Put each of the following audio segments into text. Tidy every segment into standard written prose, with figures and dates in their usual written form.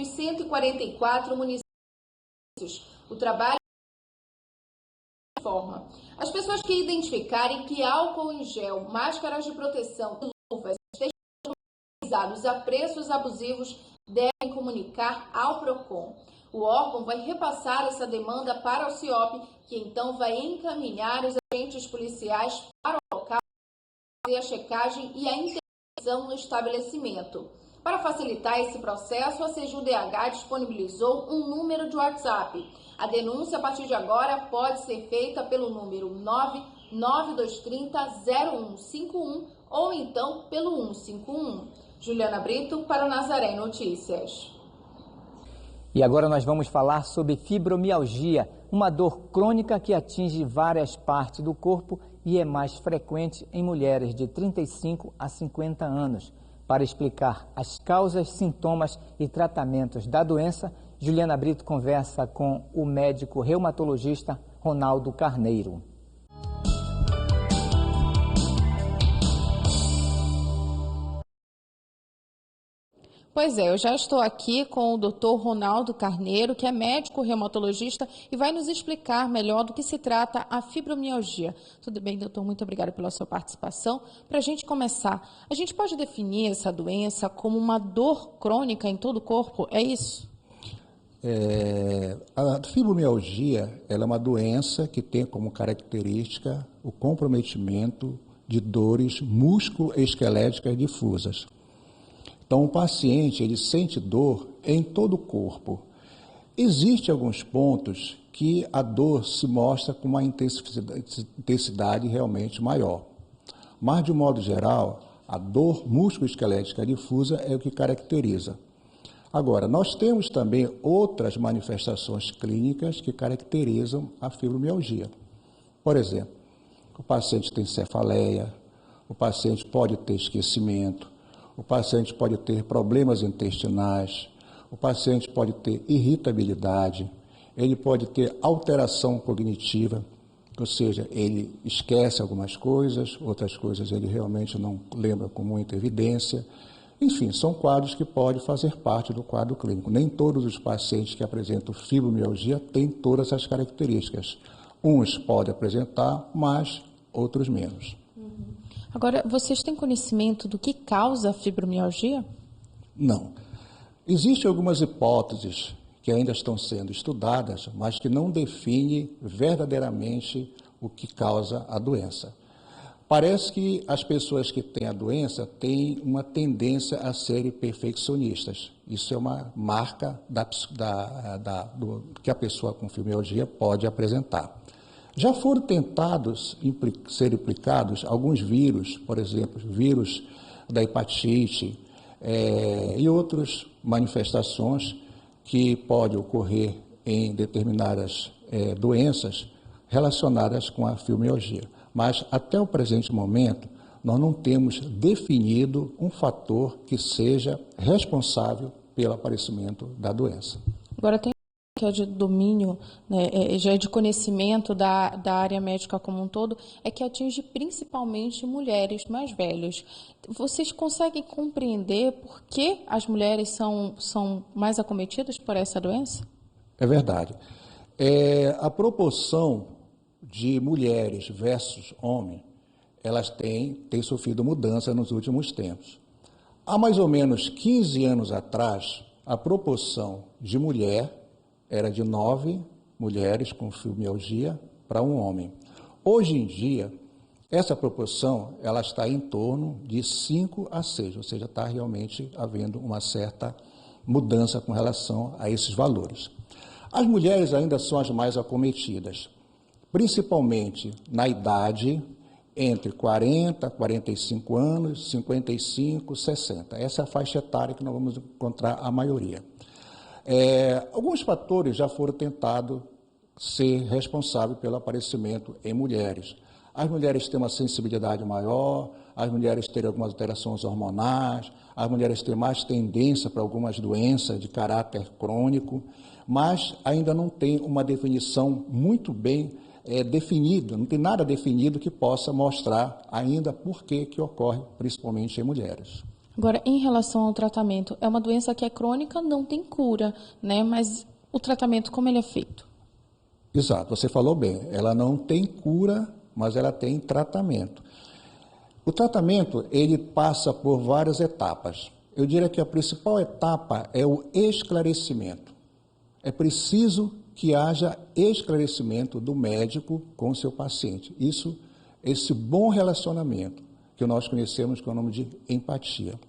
nos 144 municípios. O trabalho de forma. As pessoas que identificarem que álcool em gel, máscaras de proteção e luvas estejam utilizados a preços abusivos devem comunicar ao PROCON. O órgão vai repassar essa demanda para o CIOP, que então vai encaminhar os agentes policiais para o local fazer a checagem e a intervenção no estabelecimento. Para facilitar esse processo, a SEJU-DH disponibilizou um número de WhatsApp. A denúncia, a partir de agora, pode ser feita pelo número 99230-0151 ou então pelo 151. Juliana Brito, para o Nazaré Notícias. E agora nós vamos falar sobre fibromialgia, uma dor crônica que atinge várias partes do corpo e é mais frequente em mulheres de 35 a 50 anos. Para explicar as causas, sintomas e tratamentos da doença, Juliana Brito conversa com o médico reumatologista Ronaldo Carneiro. Pois é, eu já estou aqui com o Dr. Ronaldo Carneiro, que é médico reumatologista e vai nos explicar melhor do que se trata a fibromialgia. Tudo bem, doutor? Muito obrigada pela sua participação. Para a gente começar, a gente pode definir essa doença como uma dor crônica em todo o corpo, é isso? A fibromialgia ela é uma doença que tem como característica o comprometimento de dores músculo-esqueléticas difusas. Então, o paciente ele sente dor em todo o corpo. Existem alguns pontos que a dor se mostra com uma intensidade realmente maior. Mas, de um modo geral, a dor músculo-esquelética difusa é o que caracteriza. Agora, nós temos também outras manifestações clínicas que caracterizam a fibromialgia. Por exemplo, o paciente tem cefaleia, o paciente pode ter esquecimento, o paciente pode ter problemas intestinais, o paciente pode ter irritabilidade, ele pode ter alteração cognitiva, ou seja, ele esquece algumas coisas, outras coisas ele realmente não lembra com muita evidência. Enfim, são quadros que podem fazer parte do quadro clínico. Nem todos os pacientes que apresentam fibromialgia têm todas essas características. Uns podem apresentar, mas outros menos. Agora, vocês têm conhecimento do que causa a fibromialgia? Não. Existem algumas hipóteses que ainda estão sendo estudadas, mas que não definem verdadeiramente o que causa a doença. Parece que as pessoas que têm a doença têm uma tendência a serem perfeccionistas. Isso é uma marca que a pessoa com fibromialgia pode apresentar. Já foram tentados ser implicados alguns vírus, por exemplo, vírus da hepatite e outras manifestações que podem ocorrer em determinadas doenças relacionadas com a fibromialgia. Mas, até o presente momento, nós não temos definido um fator que seja responsável pelo aparecimento da doença. Agora, tem que é de domínio, né, já é de conhecimento da área médica como um todo, é que atinge principalmente mulheres mais velhas. Vocês conseguem compreender por que as mulheres são mais acometidas por essa doença? É verdade. A proporção de mulheres versus homens, elas têm sofrido mudança nos últimos tempos. Há mais ou menos 15 anos atrás, a proporção de mulher era de 9 mulheres com fibromialgia para um homem. Hoje em dia, essa proporção ela está em torno de 5 a 6, ou seja, está realmente havendo uma certa mudança com relação a esses valores. As mulheres ainda são as mais acometidas, principalmente na idade entre 40, 45 anos, 55, 60. Essa é a faixa etária que nós vamos encontrar a maioria. Alguns fatores já foram tentados ser responsáveis pelo aparecimento em mulheres. As mulheres têm uma sensibilidade maior, as mulheres têm algumas alterações hormonais, as mulheres têm mais tendência para algumas doenças de caráter crônico, mas ainda não tem uma definição muito bem definida, não tem nada definido que possa mostrar ainda por que ocorre, principalmente em mulheres. Agora, em relação ao tratamento, é uma doença que é crônica, não tem cura, né? Mas o tratamento, como ele é feito? Exato, você falou bem. Ela não tem cura, mas ela tem tratamento. O tratamento, ele passa por várias etapas. Eu diria que a principal etapa é o esclarecimento. É preciso que haja esclarecimento do médico com o seu paciente. Esse bom relacionamento que nós conhecemos com o nome de empatia.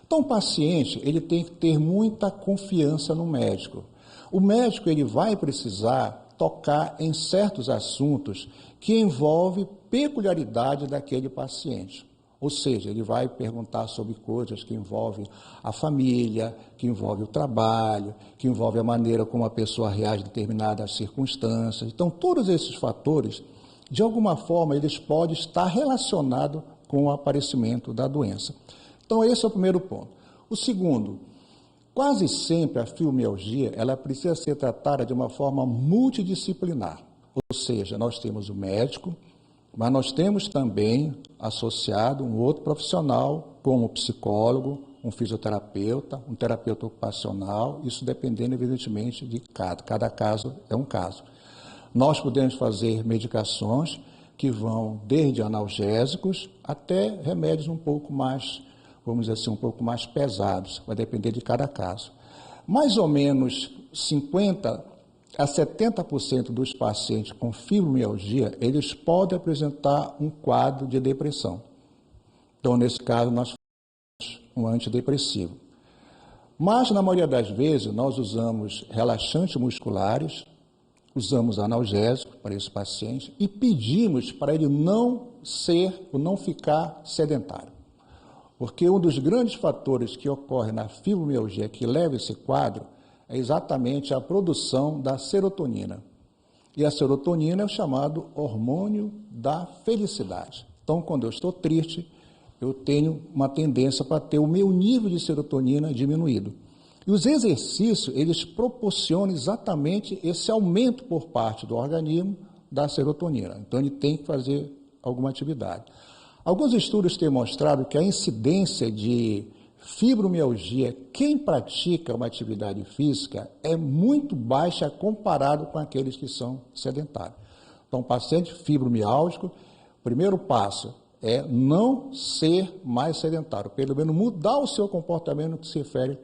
Então, o paciente, ele tem que ter muita confiança no médico. O médico, ele vai precisar tocar em certos assuntos que envolvem peculiaridade daquele paciente. Ou seja, ele vai perguntar sobre coisas que envolvem a família, que envolvem o trabalho, que envolvem a maneira como a pessoa reage a determinadas circunstâncias. Então, todos esses fatores, de alguma forma, eles podem estar relacionados com o aparecimento da doença. Então, esse é o primeiro ponto. O segundo, quase sempre a fibromialgia, ela precisa ser tratada de uma forma multidisciplinar. Ou seja, nós temos o médico, mas nós temos também associado um outro profissional, como um psicólogo, um fisioterapeuta, um terapeuta ocupacional, isso dependendo, evidentemente, de cada caso é um caso. Nós podemos fazer medicações que vão desde analgésicos até remédios um pouco mais, vamos dizer assim, um pouco mais pesados, vai depender de cada caso. Mais ou menos 50% a 70% dos pacientes com fibromialgia, eles podem apresentar um quadro de depressão. Então, nesse caso, nós fazemos um antidepressivo. Mas, na maioria das vezes, nós usamos relaxantes musculares, usamos analgésicos para esse paciente e pedimos para ele não ficar sedentário. Porque um dos grandes fatores que ocorre na fibromialgia que leva a esse quadro é exatamente a produção da serotonina. E a serotonina é o chamado hormônio da felicidade. Então, quando eu estou triste, eu tenho uma tendência para ter o meu nível de serotonina diminuído. E os exercícios, eles proporcionam exatamente esse aumento por parte do organismo da serotonina. Então, ele tem que fazer alguma atividade. Alguns estudos têm mostrado que a incidência de fibromialgia, quem pratica uma atividade física, é muito baixa comparado com aqueles que são sedentários. Então, paciente fibromialgico, o primeiro passo é não ser mais sedentário, pelo menos mudar o seu comportamento no que se refere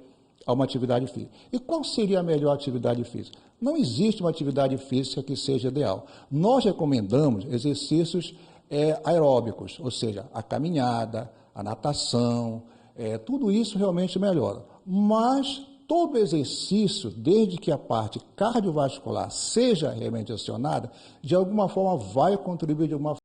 a uma atividade física. E qual seria a melhor atividade física? Não existe uma atividade física que seja ideal. Nós recomendamos exercícios aeróbicos, ou seja, a caminhada, a natação, tudo isso realmente melhora. Mas todo exercício, desde que a parte cardiovascular seja realmente acionada, de alguma forma vai contribuir de uma